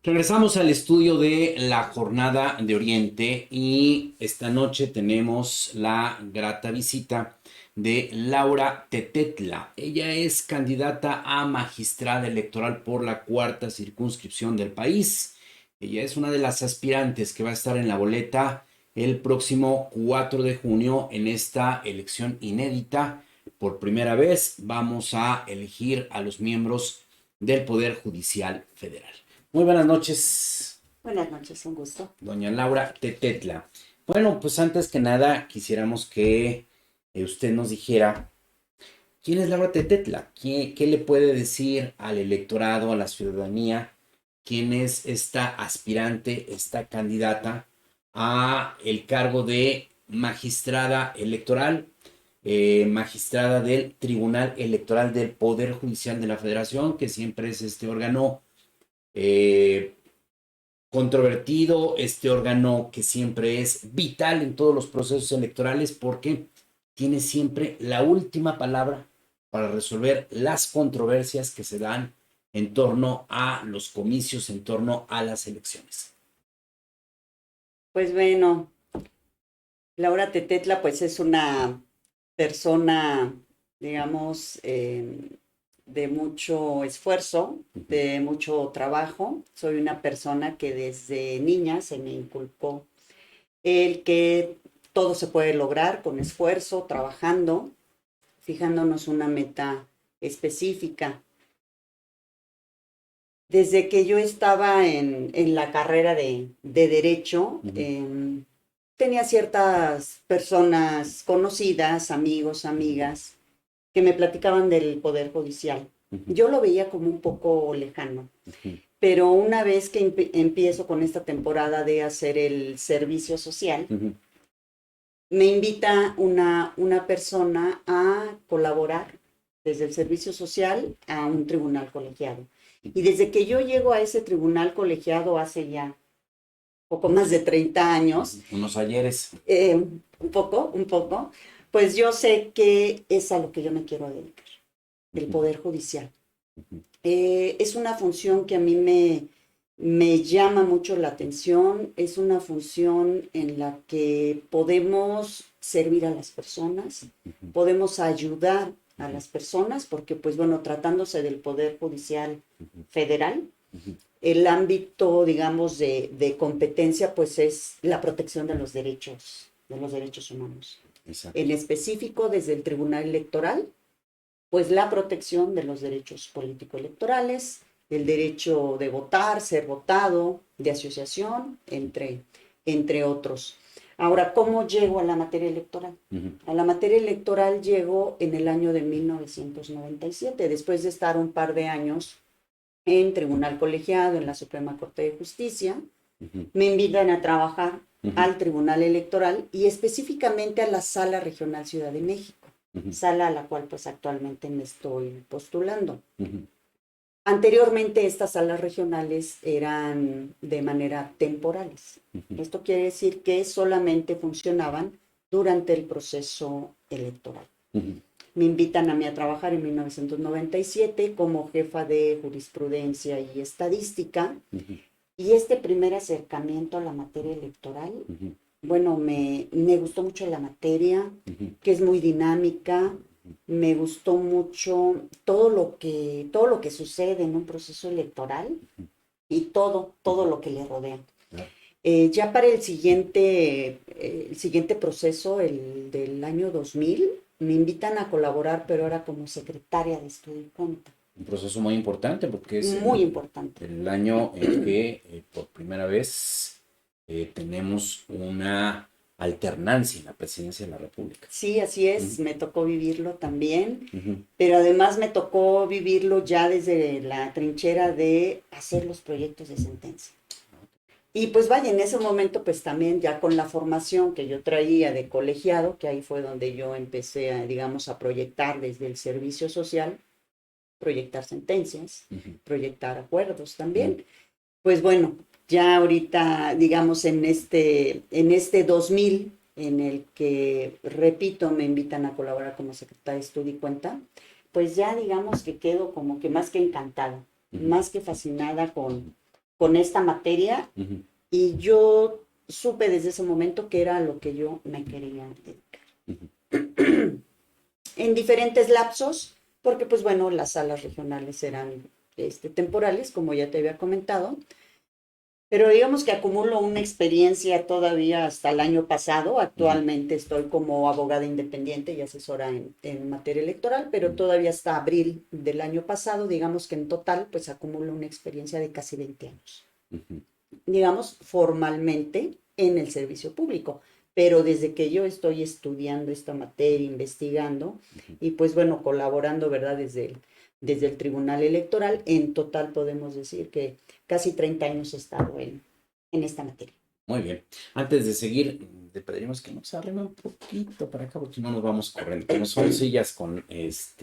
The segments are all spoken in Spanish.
Regresamos al estudio de la Jornada de Oriente y esta noche tenemos la grata visita de Laura Tetetla. Ella es candidata a magistrada electoral por la cuarta circunscripción del país. Ella es una de las aspirantes que va a estar en la boleta el próximo 4 de junio en esta elección inédita. Por primera vez vamos a elegir a los miembros del Poder Judicial Federal. Muy buenas noches, Buenas noches, un gusto. doña Laura Tetetla. Bueno, pues antes que nada quisiéramos que usted nos dijera quién es Laura Tetetla, qué le puede decir al electorado, a la ciudadanía, quién es esta aspirante, esta candidata a el cargo de magistrada electoral, magistrada del Tribunal Electoral del Poder Judicial de la Federación, que siempre es este órgano eh, controvertido, este órgano que siempre es vital en todos los procesos electorales porque tiene siempre la última palabra para resolver las controversias que se dan en torno a los comicios, en torno a las elecciones. Pues bueno, Laura Tetetla pues es una persona, digamos, de mucho esfuerzo, de mucho trabajo. Soy una persona que desde niña se me inculcó el que todo se puede lograr con esfuerzo, trabajando, fijándonos una meta específica. Desde que yo estaba en la carrera de Derecho, tenía ciertas personas conocidas, amigos, amigas, que me platicaban del Poder Judicial. Yo lo veía como un poco lejano, pero una vez que empiezo con esta temporada de hacer el servicio social, me invita una persona a colaborar desde el servicio social a un tribunal colegiado. Y desde que yo llego a ese tribunal colegiado hace ya poco más de 30 años, Unos ayeres. un poco, pues yo sé que es a lo que yo me quiero dedicar, el Poder Judicial. Es una función que a mí me llama mucho la atención, es una función en la que podemos servir a las personas, podemos ayudar a las personas, porque pues bueno, tratándose del Poder Judicial Federal, el ámbito, digamos, de competencia pues es la protección de los derechos humanos. Exacto. En específico, desde el Tribunal Electoral, pues la protección de los derechos político-electorales, el derecho de votar, ser votado, de asociación, entre otros. Ahora, ¿cómo llego a la materia electoral? A la materia electoral llego en el año de 1997, después de estar un par de años en tribunal colegiado, en la Suprema Corte de Justicia. Me invitan a trabajar al Tribunal Electoral y específicamente a la Sala Regional Ciudad de México, sala a la cual pues actualmente me estoy postulando. Anteriormente estas salas regionales eran de manera temporales. Esto quiere decir que solamente funcionaban durante el proceso electoral. Me invitan a mí a trabajar en 1997 como jefa de jurisprudencia y estadística. Y este primer acercamiento a la materia electoral, bueno, me gustó mucho la materia, que es muy dinámica. Me gustó mucho todo lo que sucede en un proceso electoral y todo lo que le rodea. Ya para el siguiente proceso, el del año 2000, me invitan a colaborar, pero ahora como secretaria de estudio y cuenta. Un proceso muy importante porque es Muy importante. el año en que por primera vez tenemos una alternancia en la presidencia de la República. Sí, así es, me tocó vivirlo también, pero además me tocó vivirlo ya desde la trinchera de hacer los proyectos de sentencia. Y pues vaya, en ese momento pues también ya con la formación que yo traía de colegiado, que ahí fue donde yo empecé a, digamos, a proyectar desde el servicio social, proyectar sentencias, proyectar acuerdos también. Pues bueno, ya ahorita, digamos, en este 2000, en el que, repito, me invitan a colaborar como secretaria de Estudio y Cuenta, pues ya digamos que quedo como que más que encantada, más que fascinada con esta materia Ujú. y yo supe desde ese momento que era lo que yo me quería dedicar. En diferentes lapsos, porque pues bueno, las salas regionales eran temporales, como ya te había comentado, pero digamos que acumulo una experiencia todavía hasta el año pasado. Ujú. Actualmente estoy como abogada independiente y asesora en materia electoral, pero Ujú. todavía hasta abril del año pasado, digamos que en total, pues acumulo una experiencia de casi 20 años, Ujú. digamos, formalmente en el servicio público. Pero desde que yo estoy estudiando esta materia, investigando y pues bueno, colaborando, ¿verdad? Desde el Tribunal Electoral, en total podemos decir que casi 30 años he estado en esta materia. Muy bien. Antes de seguir, te pediríamos que nos arregle un poquito para acá, porque si no nos vamos corriendo. Como son sillas con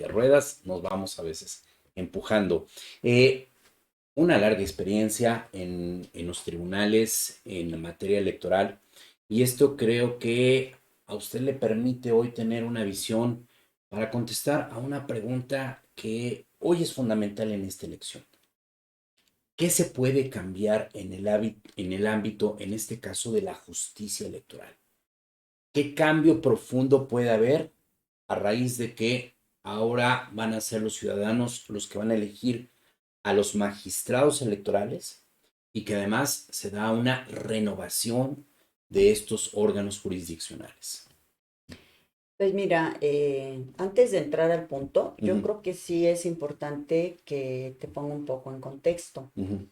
ruedas, nos vamos a veces empujando. Eh, una larga experiencia en los tribunales, en la materia electoral, y esto creo que a usted le permite hoy tener una visión para contestar a una pregunta que hoy es fundamental en esta elección. ¿Qué se puede cambiar en el ámbito, en este caso, de la justicia electoral? ¿Qué cambio profundo puede haber a raíz de que ahora van a ser los ciudadanos los que van a elegir a los magistrados electorales y que además se da una renovación de estos órganos jurisdiccionales? Pues mira, antes de entrar al punto, yo Ujú. creo que sí es importante que te ponga un poco en contexto. Ujú.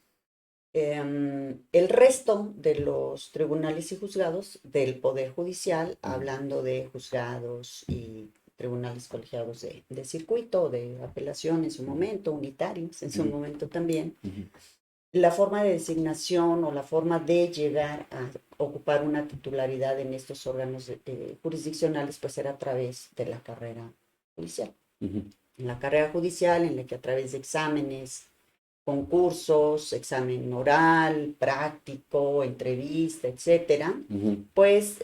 El resto de los tribunales y juzgados del Poder Judicial, Ujú. hablando de juzgados y tribunales colegiados de circuito, de apelación en su momento, unitarios en su Ujú. momento también, Ujú. la forma de designación o la forma de llegar a ocupar una titularidad en estos órganos jurisdiccionales, pues era a través de la carrera judicial. Ujú. En la carrera judicial, en la que a través de exámenes, concursos, examen oral, práctico, entrevista, etcétera, Ujú. pues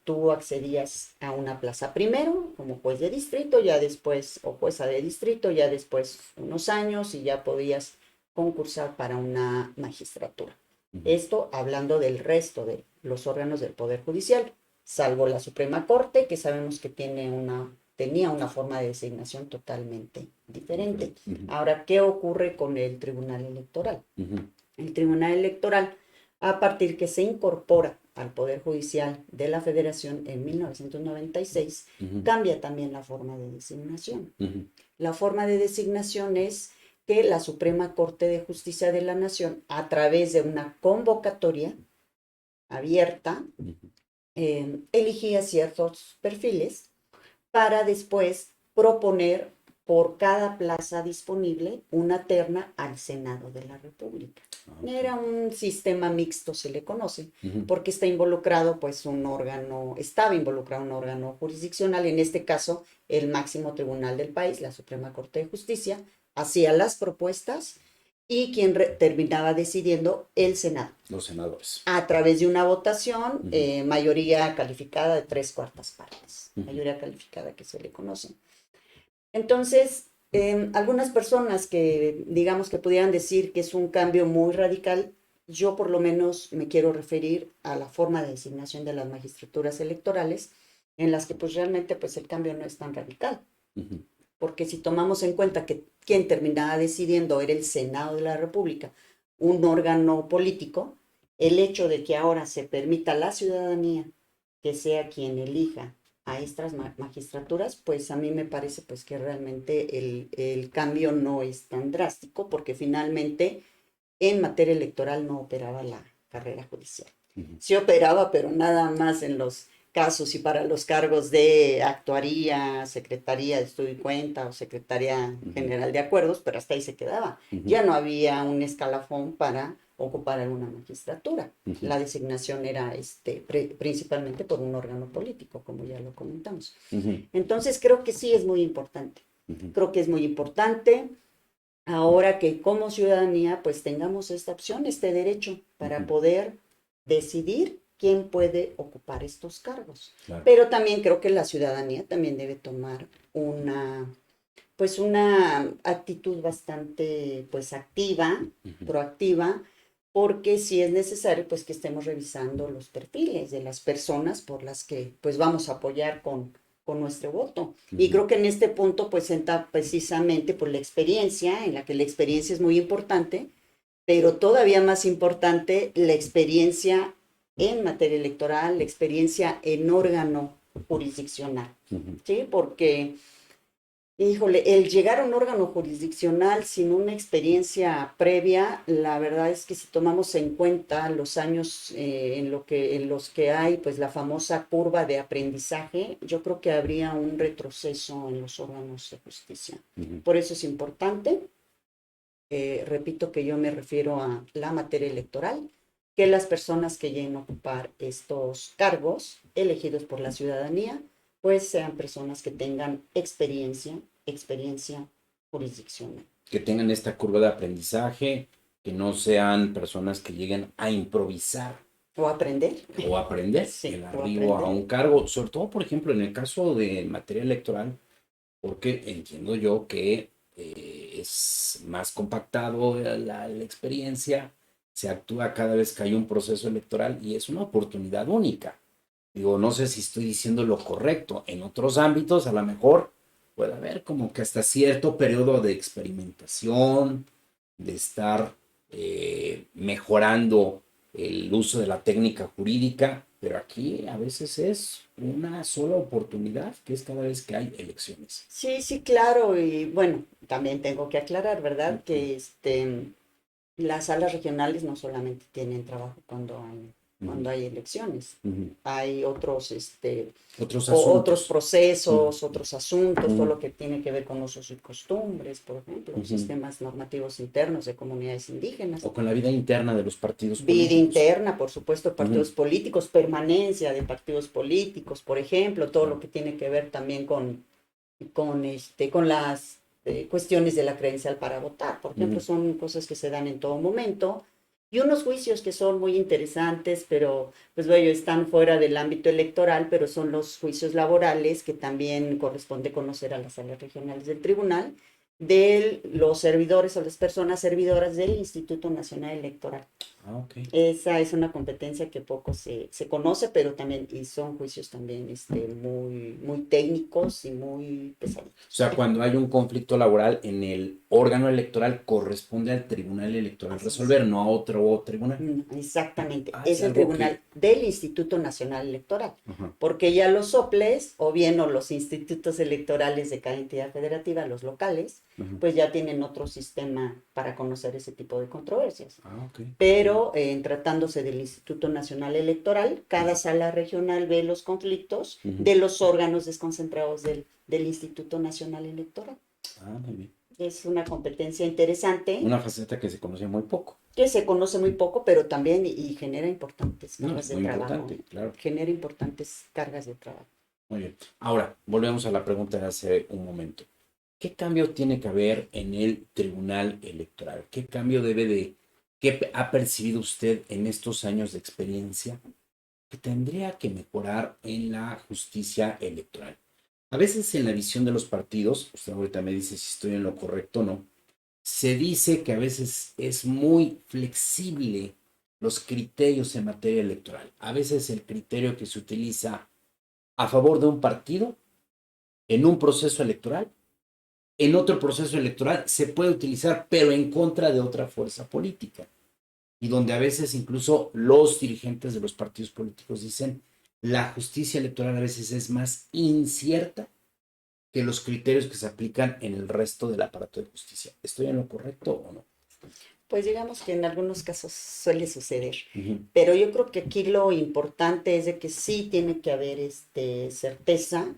tú accedías a una plaza primero como juez de distrito, ya después, o jueza de distrito, ya después unos años y ya podías concursar para una magistratura. Ujú. Esto hablando del resto de los órganos del Poder Judicial, salvo la Suprema Corte, que sabemos que tenía una forma de designación totalmente diferente. Diferente. Ujú. Ahora, ¿qué ocurre con el Tribunal Electoral? Ujú. El Tribunal Electoral, a partir que se incorpora al Poder Judicial de la Federación en 1996, Ujú. cambia también la forma de designación. Ujú. La forma de designación es que la Suprema Corte de Justicia de la Nación, a través de una convocatoria abierta, Ujú. elegía ciertos perfiles para después proponer por cada plaza disponible una terna al Senado de la República. Ah, ok. Era un sistema mixto, se le conoce, Ujú. porque estaba involucrado un órgano jurisdiccional, en este caso el máximo tribunal del país, la Suprema Corte de Justicia, hacía las propuestas y quien terminaba decidiendo el Senado Los senadores. a través de una votación, Ujú. mayoría calificada de 3/4 partes, Ujú. mayoría calificada que se le conoce. Entonces, algunas personas que digamos que pudieran decir que es un cambio muy radical, yo por lo menos me quiero referir a la forma de designación de las magistraturas electorales, en las que pues realmente pues el cambio no es tan radical, Ujú. porque si tomamos en cuenta que quien terminaba decidiendo era el Senado de la República, un órgano político, el hecho de que ahora se permita a la ciudadanía que sea quien elija a estas magistraturas, pues a mí me parece pues que realmente el cambio no es tan drástico, porque finalmente en materia electoral no operaba la carrera judicial. Ujú. Sí operaba, pero nada más en los casos y para los cargos de actuaría, Secretaría de Estudio y Cuenta o Secretaría Ujú. General de Acuerdos, pero hasta ahí se quedaba. Ujú. Ya no había un escalafón para ocupar alguna magistratura. Ujú. La designación era principalmente por un órgano político, como ya lo comentamos. Ujú. Entonces creo que sí es muy importante. Ujú. Creo que es muy importante ahora que como ciudadanía pues tengamos esta opción, este derecho para Ujú. poder decidir quién puede ocupar estos cargos. Claro. Pero también creo que la ciudadanía también debe tomar una actitud bastante pues activa, Ujú. proactiva, porque sí es necesario pues que estemos revisando los perfiles de las personas por las que pues vamos a apoyar con nuestro voto. Y creo que en este punto pues entra precisamente por la experiencia, en la que la experiencia es muy importante, pero todavía más importante la experiencia en materia electoral, la experiencia en órgano jurisdiccional, ¿sí? Porque híjole, el llegar a un órgano jurisdiccional sin una experiencia previa, la verdad es que si tomamos en cuenta los años en los que hay pues la famosa curva de aprendizaje, yo creo que habría un retroceso en los órganos de justicia. Por eso es importante, repito que yo me refiero a la materia electoral, que las personas que lleguen a ocupar estos cargos elegidos por la ciudadanía pues sean personas que tengan experiencia jurisdiccional. Que tengan esta curva de aprendizaje, que no sean personas que lleguen a improvisar O aprender. o aprender Sí, el o arribo a aprender. un cargo, sobre todo, por ejemplo, en el caso de materia electoral, porque entiendo yo que es más compactado la experiencia, se actúa cada vez que hay un proceso electoral y es una oportunidad única. Digo, no sé si estoy diciendo lo correcto. En otros ámbitos, a lo mejor puede haber como que hasta cierto periodo de experimentación, de estar mejorando el uso de la técnica jurídica, pero aquí a veces es una sola oportunidad, que es cada vez que hay elecciones. Sí, sí, claro. Y bueno, también tengo que aclarar, ¿verdad? Que las salas regionales no solamente tienen trabajo cuando hay elecciones. Hay otros, Otros otros asuntos. procesos, otros asuntos, todo lo que tiene que ver con usos y costumbres, por ejemplo, sistemas normativos internos de comunidades indígenas. O con la vida interna de los partidos Vida políticos. interna, por supuesto, partidos políticos, permanencia de partidos políticos, por ejemplo, todo lo que tiene que ver también con las cuestiones de la credencial para votar. Por ejemplo, son cosas que se dan en todo momento. Y unos juicios que son muy interesantes, pero pues bueno, están fuera del ámbito electoral, pero son los juicios laborales que también corresponde conocer a las salas regionales del tribunal, de los servidores o las personas servidoras del Instituto Nacional Electoral. Ah, ok. Esa es una competencia que poco se conoce, pero también, y son juicios también muy, muy técnicos y muy pesados. O sea, cuando hay un conflicto laboral en el órgano electoral, corresponde al tribunal electoral resolver, no a otro tribunal. Exactamente, Ah, es es el algo tribunal que... del Instituto Nacional Electoral, Ajá. porque ya los soples, o bien o los institutos electorales de cada entidad federativa, los locales, pues ya tienen otro sistema para conocer ese tipo de controversias. Ah, ok. Pero tratándose del Instituto Nacional Electoral, cada sala regional ve los conflictos de los órganos desconcentrados del Instituto Nacional Electoral. Ah, muy bien. Es una competencia interesante Una faceta que se conoce muy poco. que se conoce muy poco, pero también y genera importantes No, cargas es de muy trabajo. importante, claro. Genera importantes cargas de trabajo. Muy bien. Ahora, volvemos a la pregunta de hace un momento. ¿Qué cambio tiene que haber en el Tribunal Electoral? ¿Qué cambio qué ha percibido usted en estos años de experiencia que tendría que mejorar en la justicia electoral? A veces en la visión de los partidos, usted ahorita me dice si estoy en lo correcto o no, se dice que a veces es muy flexible los criterios en materia electoral. A veces el criterio que se utiliza a favor de un partido en un proceso electoral, en otro proceso electoral se puede utilizar, pero en contra de otra fuerza política. Y donde a veces incluso los dirigentes de los partidos políticos dicen la justicia electoral a veces es más incierta que los criterios que se aplican en el resto del aparato de justicia. ¿Estoy en lo correcto o no? Pues digamos que en algunos casos suele suceder, pero yo creo que aquí lo importante es de que sí tiene que haber certeza,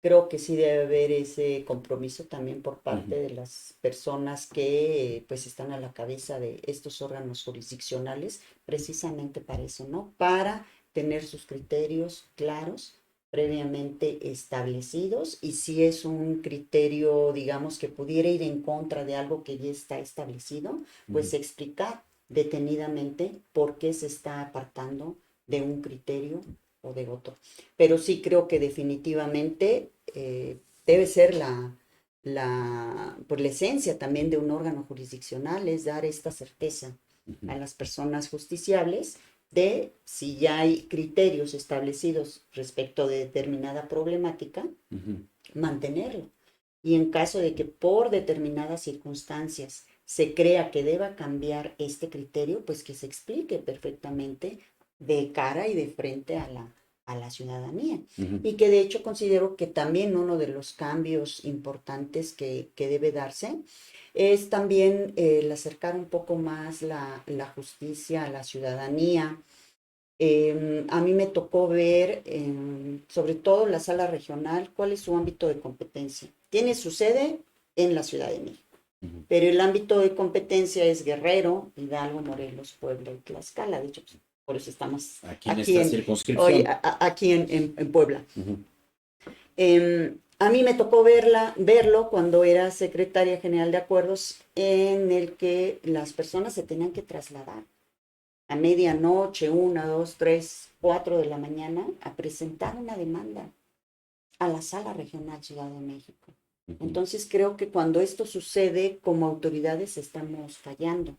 creo que sí debe haber ese compromiso también por parte de las personas que pues están a la cabeza de estos órganos jurisdiccionales, precisamente para eso, ¿no? Para tener sus criterios claros previamente establecidos y si es un criterio, digamos, que pudiera ir en contra de algo que ya está establecido, pues explicar detenidamente por qué se está apartando de un criterio o de otro. Pero sí creo que definitivamente debe ser pues la esencia también de un órgano jurisdiccional, es dar esta certeza a las personas justiciables de si ya hay criterios establecidos respecto de determinada problemática, mantenerlo. Y en caso de que por determinadas circunstancias se crea que deba cambiar este criterio, pues que se explique perfectamente de cara y de frente a la ciudadanía. Y que de hecho considero que también uno de los cambios importantes que debe darse es también el acercar un poco más la justicia a la ciudadanía. A mí me tocó ver, sobre todo la sala regional, cuál es su ámbito de competencia. Tiene su sede en la Ciudad de México, pero el ámbito de competencia es Guerrero, Hidalgo, Morelos, Puebla y Tlaxcala. De hecho, pues, por eso estamos aquí en esta circunscripción. hoy, aquí en Puebla. A mí me tocó verlo cuando era secretaria general de acuerdos, en el que las personas se tenían que trasladar a medianoche, 1, 2, 3, 4 de la mañana, a presentar una demanda a la Sala Regional Ciudad de México. Entonces creo que cuando esto sucede, como autoridades estamos fallando,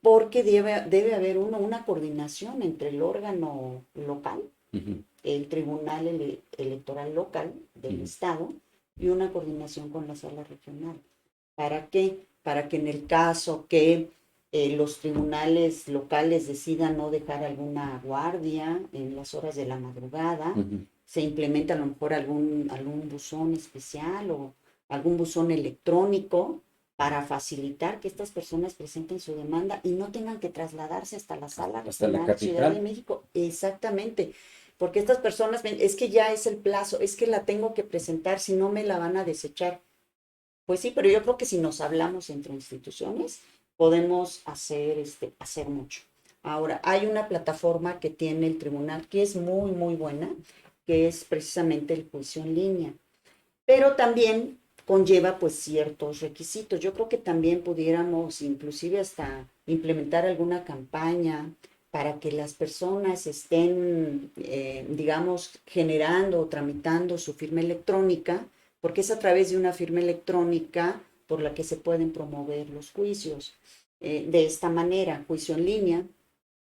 porque debe haber una coordinación entre el órgano local, el Tribunal Electoral Local del Estado, y una coordinación con la Sala Regional. ¿Para qué? Para que en el caso que los tribunales locales decidan no dejar alguna guardia en las horas de la madrugada, se implementa a lo mejor algún buzón especial o algún buzón electrónico para facilitar que estas personas presenten su demanda y no tengan que trasladarse hasta la Sala Regional Ciudad de México. Exactamente, porque estas personas ven, es que ya es el plazo, es que la tengo que presentar, si no me la van a desechar. Pues sí, pero yo creo que si nos hablamos entre instituciones, podemos hacer mucho. Ahora, hay una plataforma que tiene el tribunal que es muy, muy buena, que es precisamente el juicio en línea, pero también conlleva pues ciertos requisitos. Yo creo que también pudiéramos inclusive hasta implementar alguna campaña para que las personas estén, digamos, generando o tramitando su firma electrónica, porque es a través de una firma electrónica por la que se pueden promover los juicios. De esta manera, juicio en línea,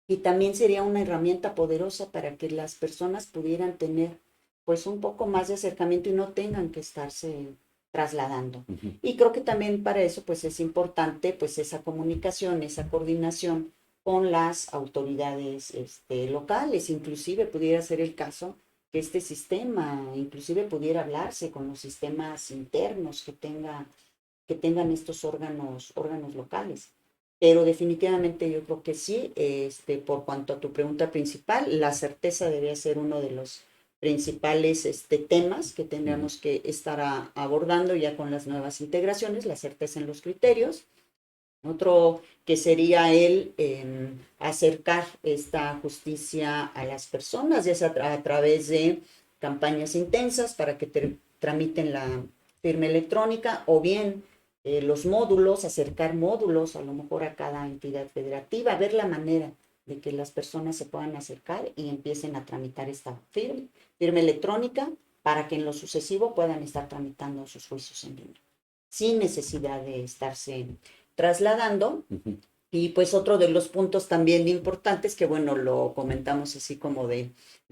y también sería una herramienta poderosa para que las personas pudieran tener pues un poco más de acercamiento y no tengan que estarse trasladando. Y creo que también para eso pues es importante pues esa comunicación, esa coordinación con las autoridades locales. Inclusive pudiera ser el caso que este sistema inclusive pudiera hablarse con los sistemas internos que tengan estos órganos locales. Pero definitivamente yo creo que sí, por cuanto a tu pregunta principal, la certeza debe ser uno de los principales temas que tendríamos que estar abordando ya con las nuevas integraciones, la certeza en los criterios. Otro que sería el acercar esta justicia a las personas, ya sea a través de campañas intensas para que tramiten la firma electrónica, o bien los módulos, acercar módulos a lo mejor a cada entidad federativa, ver la manera de que las personas se puedan acercar y empiecen a tramitar esta firma electrónica para que en lo sucesivo puedan estar tramitando sus juicios en línea, sin necesidad de estarse trasladando. Y pues otro de los puntos también importantes, que bueno, lo comentamos así como de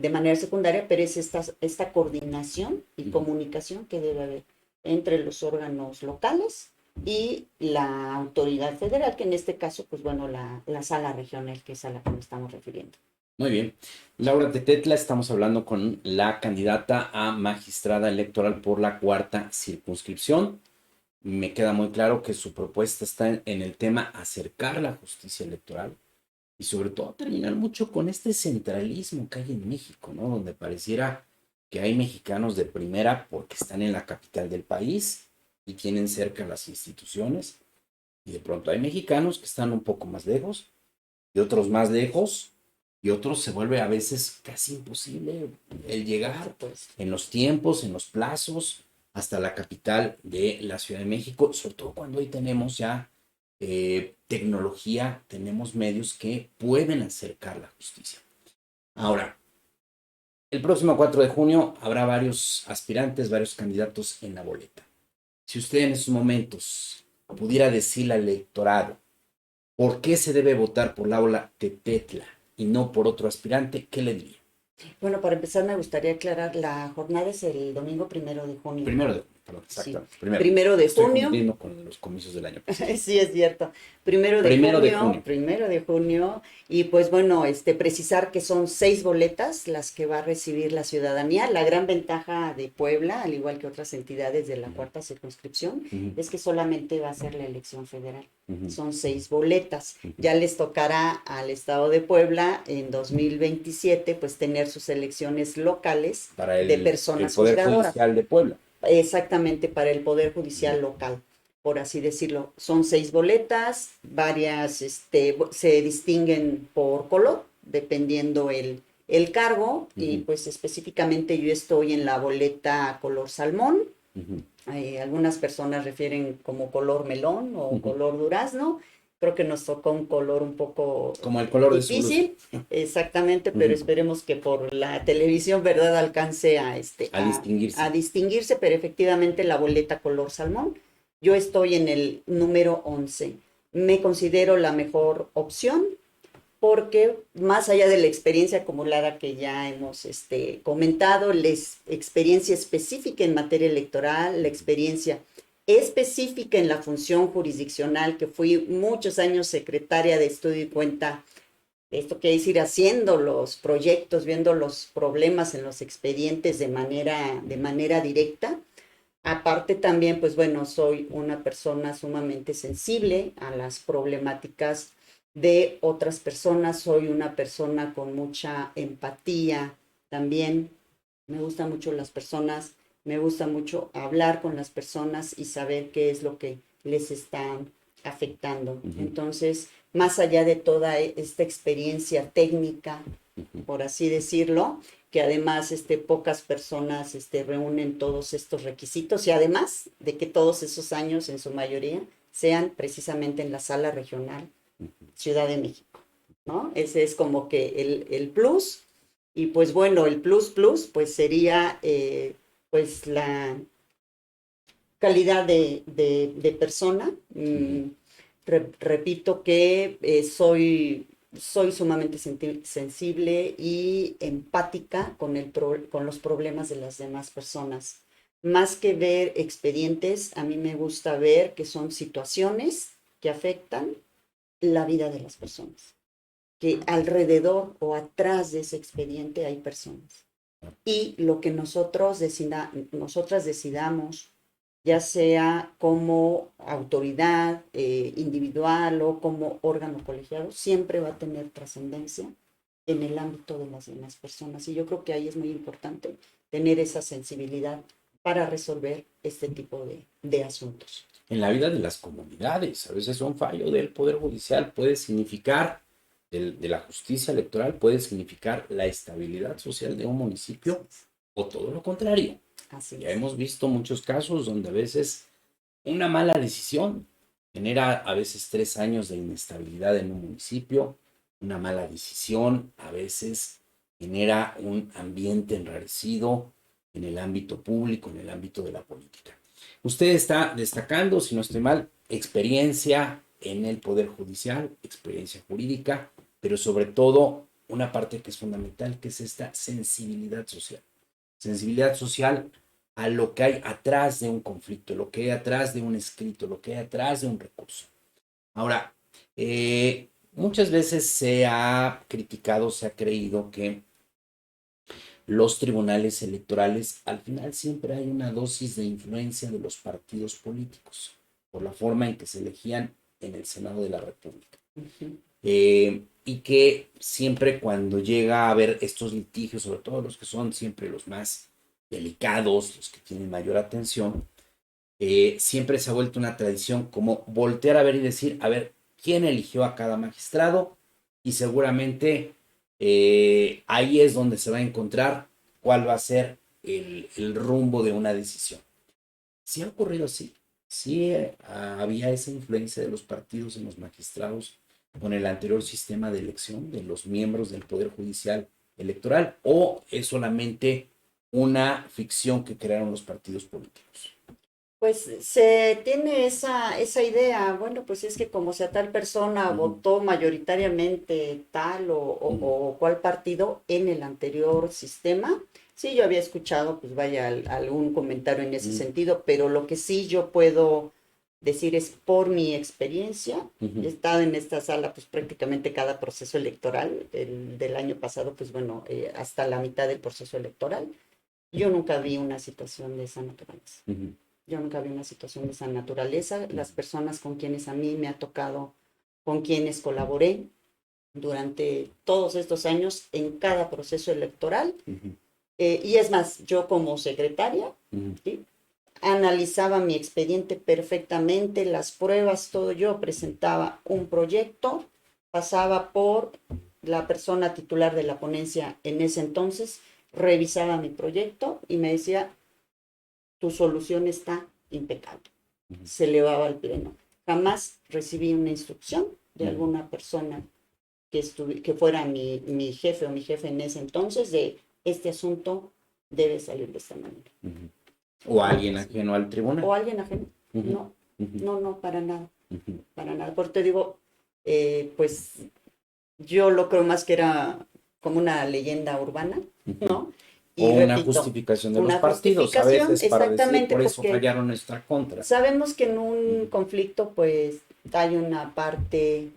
manera secundaria, pero es esta coordinación y comunicación que debe haber entre los órganos locales y la autoridad federal, que en este caso, pues bueno, la sala regional, que es a la que nos estamos refiriendo. Muy bien. Laura Tetetla, estamos hablando con la candidata a magistrada electoral por la 4ª circunscripción. Me queda muy claro que su propuesta está en el tema acercar la justicia electoral y sobre todo terminar mucho con este centralismo que hay en México, ¿no? Donde pareciera que hay mexicanos de primera porque están en la capital del país y tienen cerca las instituciones, y de pronto hay mexicanos que están un poco más lejos y otros más lejos, y otros se vuelve a veces casi imposible el llegar pues, en los tiempos, en los plazos, hasta la capital de la Ciudad de México, sobre todo cuando hoy tenemos ya tecnología, tenemos medios que pueden acercar la justicia. Ahora, el próximo 4 de junio habrá varios aspirantes, varios candidatos en la boleta. Si usted en esos momentos pudiera decirle al electorado ¿Por qué se debe votar por Laura Tetetla y no por otro aspirante? ¿Qué le diría? Bueno, para empezar me gustaría aclarar, la jornada es el domingo 1 de junio. Primero de, perdón, Sí, exactamente, primero. 1 de junio. Estoy confundiendo con los comicios del año pasado. Sí, es cierto. Primero de Primero de junio, junio. 1 de junio. Y pues bueno, precisar que son 6 boletas las que va a recibir la ciudadanía. La gran ventaja de Puebla, al igual que otras entidades de la cuarta circunscripción, es que solamente va a ser la elección federal. Son 6 boletas. Ya les tocará al estado de Puebla en 2027 pues tener sus elecciones locales Para de el personas Poder juzgadoras. Judicial de Puebla. Exactamente, para el Poder Judicial local, por así decirlo. Son 6 boletas, varias se distinguen por color, dependiendo el cargo, y pues específicamente yo estoy en la boleta color salmón. Algunas personas refieren como color melón o color durazno. Creo que nos tocó un color un poco Como el color de su blusa. difícil, exactamente, pero esperemos que por la televisión, ¿verdad?, alcance A distinguirse. a distinguirse, pero efectivamente la boleta color salmón. Yo estoy en el número 11. Me considero la mejor opción porque más allá de la experiencia acumulada que ya hemos comentado, la experiencia específica en materia electoral, la experiencia específica en la función jurisdiccional, que fui muchos años secretaria de estudio y cuenta, esto quiere decir haciendo los proyectos, viendo los problemas en los expedientes de manera directa. Aparte también, pues bueno, soy una persona sumamente sensible a las problemáticas de otras personas, soy una persona con mucha empatía también, me gustan mucho las personas, me gusta mucho hablar con las personas y saber qué es lo que les está afectando. Entonces, más allá de toda esta experiencia técnica, por así decirlo, que además pocas personas reúnen todos estos requisitos y además de que todos esos años en su mayoría sean precisamente en la sala regional Ciudad de México, ¿no? Ese es como que el plus. Y pues bueno, el plus pues sería pues la calidad de persona. Repito que soy sumamente sensible y empática con los problemas de las demás personas. Más que ver expedientes, a mí me gusta ver que son situaciones que afectan la vida de las personas, que alrededor o atrás de ese expediente hay personas. Y lo que nosotras decidamos, ya sea como autoridad individual o como órgano colegiado, siempre va a tener trascendencia en el ámbito de las demás personas. Y yo creo que ahí es muy importante tener esa sensibilidad para resolver este tipo de asuntos. En la vida de las comunidades, a veces un fallo del Poder Judicial puede significar, de la justicia electoral, puede significar la estabilidad social de un municipio o todo lo contrario. Así Ya es. hemos visto muchos casos donde a veces una mala decisión genera a veces 3 años de inestabilidad en un municipio, una mala decisión a veces genera un ambiente enrarecido en el ámbito público, en el ámbito de la política. Usted está destacando, si no estoy mal, experiencia en el Poder Judicial, experiencia jurídica, pero sobre todo una parte que es fundamental, que es esta sensibilidad social. Sensibilidad social a lo que hay atrás de un conflicto, lo que hay atrás de un escrito, lo que hay atrás de un recurso. Ahora, muchas veces se ha criticado, se ha creído que los tribunales electorales, al final siempre hay una dosis de influencia de los partidos políticos, por la forma en que se elegían en el Senado de la República. Y que siempre cuando llega a haber estos litigios, sobre todo los que son siempre los más delicados, los que tienen mayor atención, siempre se ha vuelto una tradición como voltear a ver y decir, a ver, ¿quién eligió a cada magistrado? Y seguramente ahí es donde se va a encontrar cuál va a ser el rumbo de una decisión. Sí ha ocurrido así, sí había esa influencia de los partidos en los magistrados con el anterior sistema de elección de los miembros del Poder Judicial Electoral, o es solamente una ficción que crearon los partidos políticos. Pues se tiene esa idea, bueno, pues es que como sea tal persona Ujú, votó mayoritariamente tal ujú, o cual partido en el anterior sistema, sí yo había escuchado, pues vaya, algún comentario en ese ujú, sentido, pero lo que sí yo puedo decir es por mi experiencia, he ujú, estado en esta sala pues prácticamente cada proceso electoral, el del año pasado, pues bueno, hasta la mitad del proceso electoral, yo nunca vi una situación de esa naturaleza. ujú, Yo nunca vi una situación de esa naturaleza. ujú, Las personas con quienes a mí me ha tocado, con quienes colaboré durante todos estos años en cada proceso electoral, ujú, y es más, yo como secretaria, ujú, ¿sí? Analizaba mi expediente perfectamente, las pruebas, todo. Yo presentaba un proyecto, pasaba por la persona titular de la ponencia en ese entonces, revisaba mi proyecto y me decía, tu solución está impecable. ujú, Se elevaba al pleno. Jamás recibí una instrucción de ujú, alguna persona que fuera mi jefe o mi jefe en ese entonces de este asunto debe salir de esta manera. ujú. O Nunca alguien así. ajeno al O tribunal. alguien ajeno. Ujú, No, ujú, no, no, para nada, ujú, para nada. Porque te digo, pues yo lo creo más que era como una leyenda urbana, ujú. ¿no? O Y una repito, justificación de los una partidos, a justificación veces para decir, exactamente por eso porque fallaron nuestra contra. sabemos que en un Ujú, conflicto pues hay una parte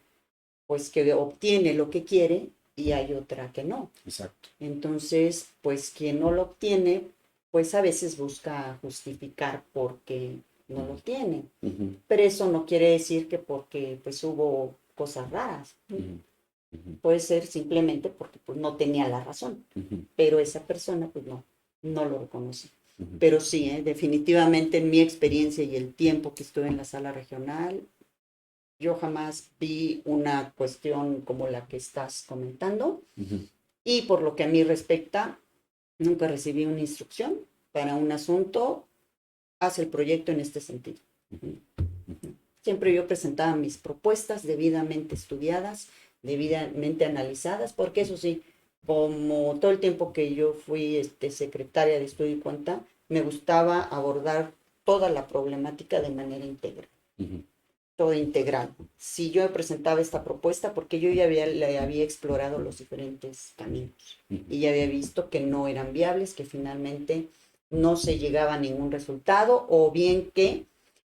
pues que obtiene lo que quiere y hay otra que no. exacto. Entonces, pues quien no lo obtiene, pues a veces busca justificar por qué no lo Ujú, obtiene. ujú, Pero eso no quiere decir que porque pues hubo cosas raras. ujú, ujú, Puede ser simplemente porque pues no tenía la razón. ujú, Pero esa persona pues no, no lo reconoce. ujú, Pero sí, definitivamente en mi experiencia y el tiempo que estuve en la sala regional, yo jamás vi una cuestión como la que estás comentando ujú, y por lo que a mí respecta, nunca recibí una instrucción para un asunto, haz el proyecto en este sentido. ujú, ujú, Siempre yo presentaba mis propuestas debidamente estudiadas, debidamente analizadas, porque eso sí, como todo el tiempo que yo fui secretaria de estudio y cuenta, me gustaba abordar toda la problemática de manera íntegra, ujú, toda integral. Si yo presentaba esta propuesta, porque yo ya le había explorado los diferentes caminos ujú. y ya había visto que no eran viables, que finalmente no se llegaba a ningún resultado, o bien que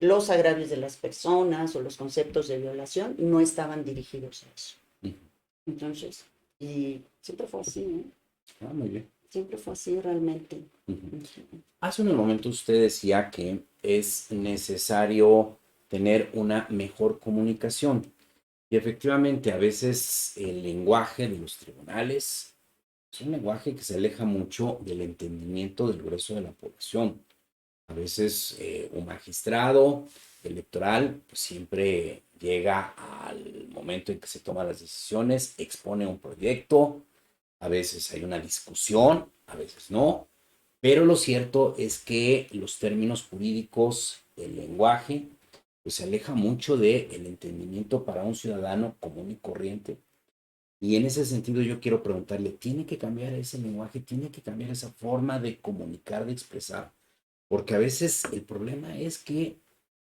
los agravios de las personas o los conceptos de violación no estaban dirigidos a eso. Ujú. Entonces, y siempre fue así, ¿eh? Ah, muy bien. Siempre fue así realmente. Ujú. Hace unos momentos usted decía que es necesario tener una mejor comunicación y efectivamente a veces el lenguaje de los tribunales es un lenguaje que se aleja mucho del entendimiento del grueso de la población. A veces un magistrado electoral pues, siempre llega al momento en que se toman las decisiones, expone un proyecto, a veces hay una discusión, a veces no, pero lo cierto es que los términos jurídicos, el lenguaje, pues se aleja mucho del entendimiento para un ciudadano común y corriente. Y en ese sentido yo quiero preguntarle, ¿tiene que cambiar ese lenguaje? ¿Tiene que cambiar esa forma de comunicar, de expresar? Porque a veces el problema es que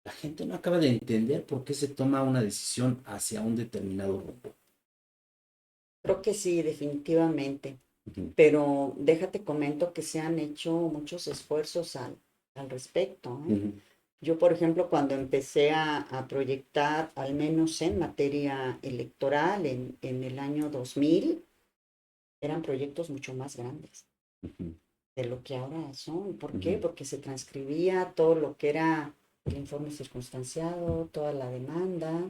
la gente no acaba de entender por qué se toma una decisión hacia un determinado rumbo. Creo que sí, definitivamente. Ujú, Pero déjate comento que se han hecho muchos esfuerzos al respecto, ¿eh? ujú, Yo, por ejemplo, cuando empecé a proyectar, al menos en materia electoral, en el año 2000, eran proyectos mucho más grandes ujú, de lo que ahora son. ¿Por qué? ujú, Porque se transcribía todo lo que era el informe circunstanciado, toda la demanda.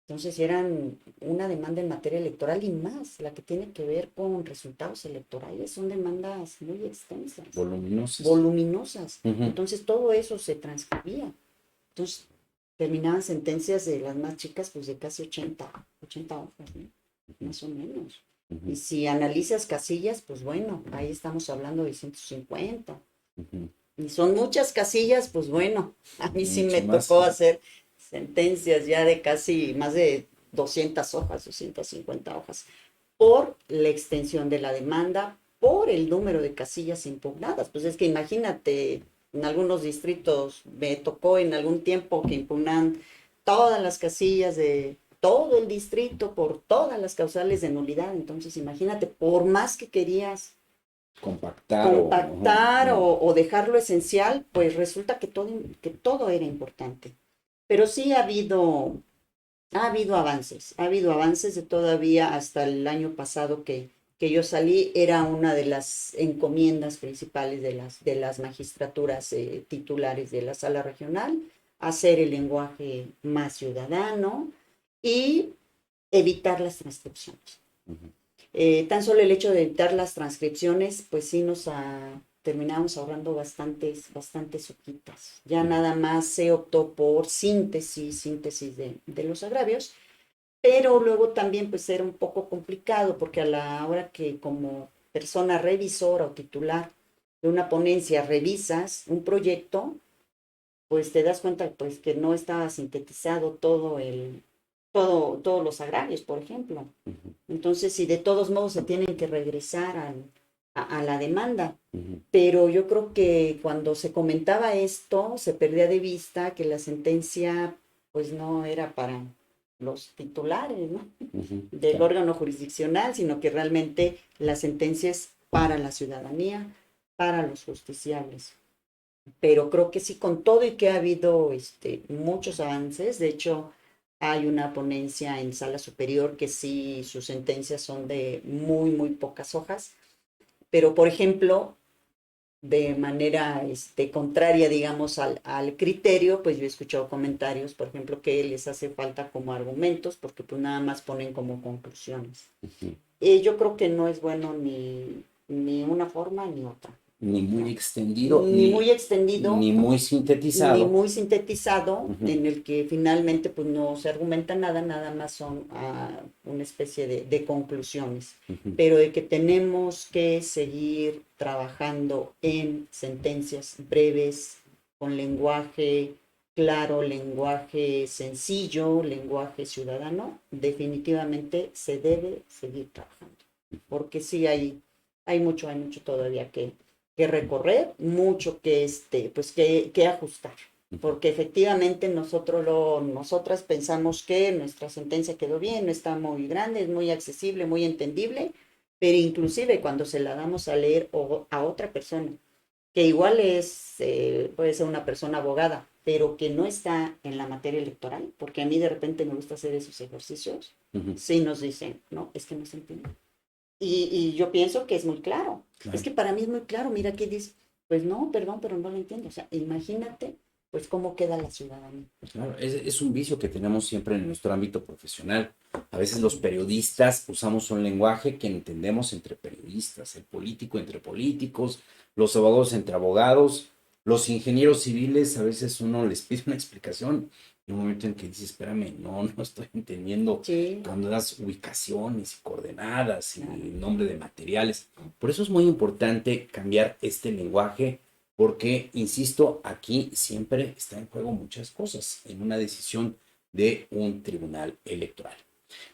Entonces eran una demanda en materia electoral y más, la que tiene que ver con resultados electorales, son demandas muy extensas, voluminosos. voluminosas. Ujú, Entonces todo eso se transcribía. Entonces terminaban sentencias de las más chicas, pues de casi 80 hojas, ¿no? ujú, Más o menos. Y ujú, si analizas casillas, pues bueno, ahí estamos hablando de 150. ujú. Y son muchas casillas, pues bueno, a mí sí me Mucho más. tocó hacer sentencias ya de casi más de 200 hojas, 250 hojas, por la extensión de la demanda, por el número de casillas impugnadas. Pues es que imagínate, en algunos distritos me tocó en algún tiempo que impugnan todas las casillas de todo el distrito por todas las causales de nulidad. Entonces, imagínate, por más que querías compactar o dejarlo esencial, pues resulta que todo era importante. Pero sí ha habido avances de todavía hasta el año pasado que yo salí, era una de las encomiendas principales de las magistraturas titulares de la sala regional, hacer el lenguaje más ciudadano y evitar las transcripciones. Tan solo el hecho de evitar las transcripciones, pues sí terminamos ahorrando bastantes hojitas. Ya nada más se optó por síntesis de los agravios, pero luego también pues era un poco complicado porque a la hora que como persona revisora o titular de una ponencia revisas un proyecto, pues te das cuenta pues que no estaba sintetizado todos los agravios, por ejemplo. Entonces, si de todos modos se tienen que regresar a la demanda. Pero yo creo que cuando se comentaba esto, se perdía de vista que la sentencia pues no era para los titulares, ¿no? Del órgano jurisdiccional, sino que realmente la sentencia es para la ciudadanía, para los justiciables. Pero creo que sí, con todo y que ha habido muchos avances, de hecho hay una ponencia en sala superior que sí, sus sentencias son de muy pocas hojas, pero por ejemplo, de manera contraria, digamos, al criterio, pues yo he escuchado comentarios, por ejemplo, que les hace falta como argumentos, porque pues nada más ponen como conclusiones. Yo creo que no es bueno ni una forma ni otra. Ni muy extendido, ni muy extendido, ni muy sintetizado, en el que finalmente pues no se argumenta nada más son una especie de conclusiones, pero de que tenemos que seguir trabajando en sentencias breves, con lenguaje claro, lenguaje sencillo, lenguaje ciudadano, definitivamente se debe seguir trabajando, porque sí hay mucho todavía que recorrer, mucho que ajustar, porque efectivamente nosotras pensamos que nuestra sentencia quedó bien, no está muy grande, es muy accesible, muy entendible, pero inclusive cuando se la damos a leer a otra persona, que igual puede ser una persona abogada, pero que no está en la materia electoral, porque a mí de repente me gusta hacer esos ejercicios, sí nos dicen, no, es que no se entiende. Y yo pienso que es muy claro. Es que para mí es muy claro. Mira aquí dice, pues no, perdón, pero no lo entiendo. O sea, imagínate, pues cómo queda la ciudadanía. Claro, es un vicio que tenemos siempre en nuestro ámbito profesional. A veces los periodistas usamos un lenguaje que entendemos entre periodistas, el político entre políticos, los abogados entre abogados, los ingenieros civiles, a veces uno les pide una explicación y un momento en que dice, espérame, no estoy entendiendo. Sí. Cuando das ubicaciones y coordenadas y nombre de materiales. Por eso es muy importante cambiar este lenguaje porque, insisto, aquí siempre está en juego muchas cosas en una decisión de un tribunal electoral.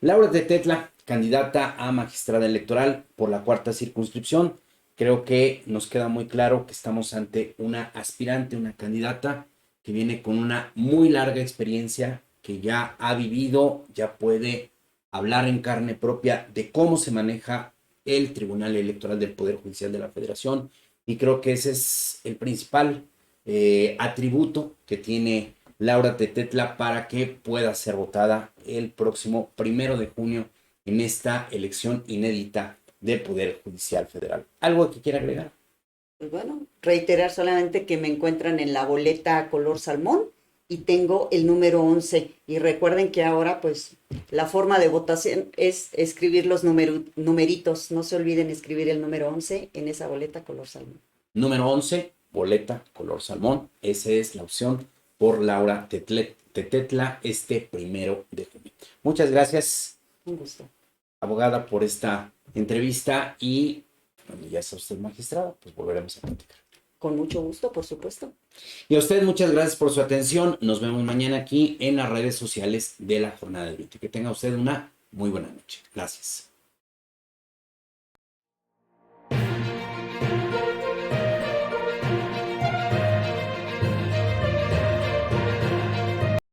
Laura Tetetla, candidata a magistrada electoral por la 4ª circunscripción. Creo que nos queda muy claro que estamos ante una aspirante, una candidata que viene con una muy larga experiencia, que ya ha vivido, ya puede hablar en carne propia de cómo se maneja el Tribunal Electoral del Poder Judicial de la Federación, y creo que ese es el principal atributo que tiene Laura Tetetla para que pueda ser votada el próximo 1 de junio en esta elección inédita del Poder Judicial Federal. ¿Algo que quiera agregar? Pues bueno, reiterar solamente que me encuentran en la boleta color salmón y tengo el número 11. Y recuerden que ahora, pues, la forma de votación es escribir los numeritos. No se olviden escribir el número 11 en esa boleta color salmón. Número 11, boleta color salmón. Esa es la opción por Laura Tetetla este 1 de junio. Muchas gracias. Un gusto. Abogada, por esta entrevista, y cuando ya sea usted magistrada, pues volveremos a platicar. Con mucho gusto, por supuesto. Y a usted, muchas gracias por su atención. Nos vemos mañana aquí en las redes sociales de la Jornada del 20. Que tenga usted una muy buena noche. Gracias.